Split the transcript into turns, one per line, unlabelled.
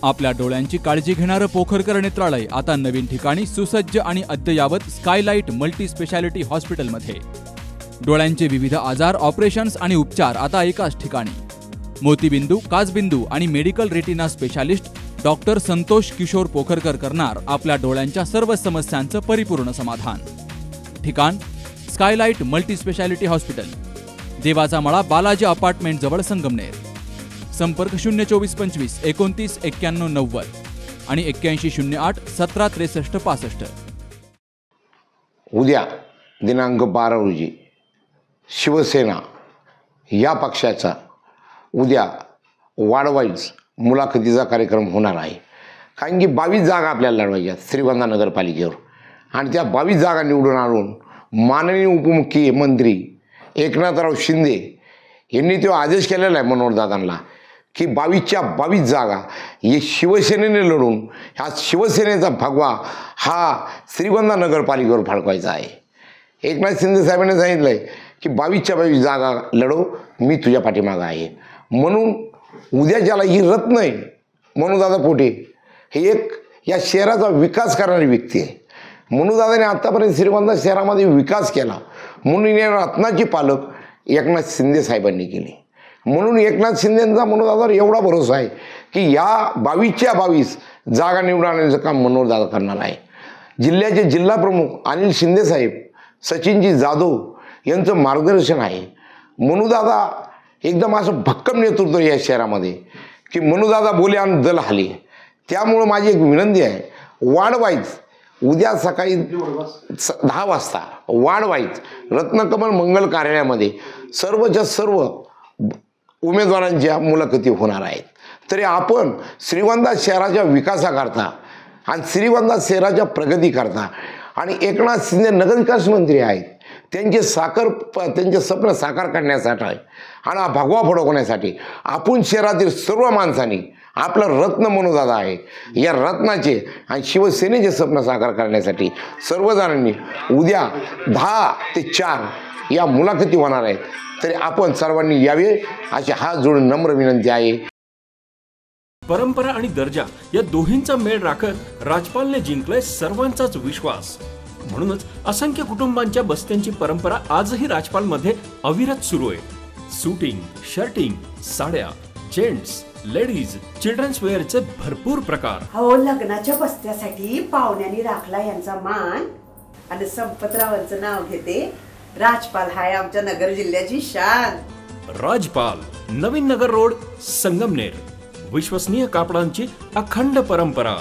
आपल्या डोळ्यांची काळजी घेणारं पोखरकर नेत्रालय आता नवीन ठिकाणी सुसज्ज आणि अद्ययावत स्कायलाइट मल्टी स्पेशालिटी हॉस्पिटलमध्ये। डोळ्यांचे विविध आजार, ऑपरेशन्स आणि उपचार आता एकाच ठिकाणी। मोतीबिंदू, काचबिंदू आणि medical retina specialist doctor Santosh Kishore Pokharkar करणार आपल्या डोळ्यांच्या सर्व समस्यांचं परिपूर्ण समाधान। ठिकाण स्कायलाइट मल्टी स्पेशालिटी हॉस्पिटल, देवाचा मळा, बालाजी अपार्टमेंट जवळ, संगमनेर। संपर्क 02425 29 91 90 आणि 8108 17 63 65।
उद्या दिनांक 12 रोजी शिवसेना या पक्षाचा उद्या वाढवाईच मुलाखतीचा कार्यक्रम होणार आहे। कारण की 22 जागा आपल्याला लढवायच्या श्रीगोंदा नगरपालिकेवर आणि त्या 22 जागा निवडून आणून माननीय उपमुख्यमंत्री एकनाथराव शिंदे यांनी तो आदेश केलेला आहे मनोहरदादांना की 22च्या 22 जागा हे शिवसेनेने लढून ह्या शिवसेनेचा भगवा हा श्रीगोंदा नगरपालिकेवर फडकवायचा आहे। एकनाथ शिंदे साहेबांनी सांगितलं आहे की 22च्या 22 जागा लढव, मी तुझ्या पाठीमागं आहे। म्हणून उद्या ज्याला ही रत्न आहे मनोदादा पोटे, हे एक या शहराचा विकास करणारी व्यक्ती आहे। मनोदादाने आत्तापर्यंत श्रीगोंदा शहरामध्ये विकास केला, म्हणून या रत्नाची पालक एकनाथ शिंदे साहेबांनी केली। म्हणून एकनाथ शिंदेंचा मनोदादावर एवढा भरोसा आहे की या 22च्या 22 जागा निवडून आणण्याचं काम मनोहरदादा करणार आहे। जिल्ह्याचे जिल्हा प्रमुख अनिल शिंदे साहेब, सचिनजी जाधव यांचं मार्गदर्शन आहे। मनोदादा एकदम असं भक्कम नेतृत्व या शहरामध्ये की मनोदादा बोले आणि दल हाले। त्यामुळं माझी एक विनंती आहे, वाढवाईच उद्या सकाळी 10 वाजता वाढवाईच रत्नकमल मंगल कार्यालयामध्ये सर्वच्या सर्व उमेदवारांच्या मुलाखती होणार आहेत। तरी आपण श्रीगोंदा शहराच्या विकासाकरता आणि श्रीगोंदा शहराच्या प्रगतीकरता आणि एकनाथ शिंदे नगरविकास मंत्री आहेत, त्यांचे स्वप्न साकार करण्यासाठी आणि हा भगवा फडकवण्यासाठी आपण शहरातील सर्व माणसांनी आपलं रत्न मनोदादा आहे, या रत्नाचे आणि शिवसेनेचे स्वप्न साकार करण्यासाठी सर्वजणांनी उद्या 10 ते 4 या मुलाखती होणार आहेत। तरी आपण सर्वांनी यावे अशी हात जोडून नम्र विनंती आहे।
परंपरा आणि दर्जा या दोहींचा मेळ राखत राजपालने जिंकलाय सर्वांचाच विश्वास। म्हणूनच असंख्य कुटुंबांच्या बस्त्यांची परंपरा आजही राजपालमध्ये अविरत सुरू आहे। सूटिंग, शर्टिंग, साड्या, जेंट्स, लेडीज, चिल्ड्रन्स वेअरचे भरपूर प्रकार।
हो, लग्नाच्या बस्त्यासाठी पाहुण्यांनी राखला यांचा मान आणि संपतरावांचं नाव घेते। राजपाल हाय आमच्या नगर जिल्ह्याची शान।
राजपाल, नवीन नगर रोड, संगमनेर। विश्वसनीय कापडांची अखंड परंपरा।